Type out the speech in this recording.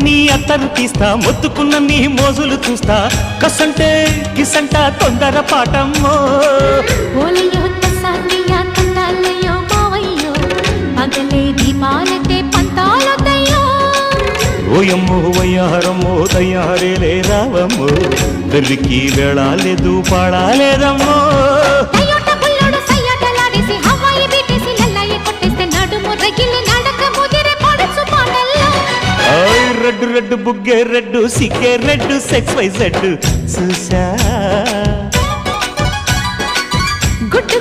నీ అత్తరు తీస్తా మొత్తుకున్న నీ మోజులు చూస్తా కసంటే కిసంట తొందర పాటమ్మో ఓలయ్యో తసానియా తండాలయ్యో మావయ్యో పగలే దీపాలకే పంతాలొద్దయ్యో ఓయమ్మో వయ్యారమ్మో తయ్యారేలే రావమ్మో వెర్రికి వేళాలేదు పాడాలేదమ్మో అయ్యోట బుల్లోడు సయ్యాటలాడేసి హవాయి బీటేసి లల్లాయి కొట్టేస్తే నడుము రగిలి నడక ముదిరే పడుచు పాటల్లో రెడ్డు రెడ్డు బుగ్గే రెడ్డు సిగ్గే రెడ్డు XYZ చూసా గుడ్డు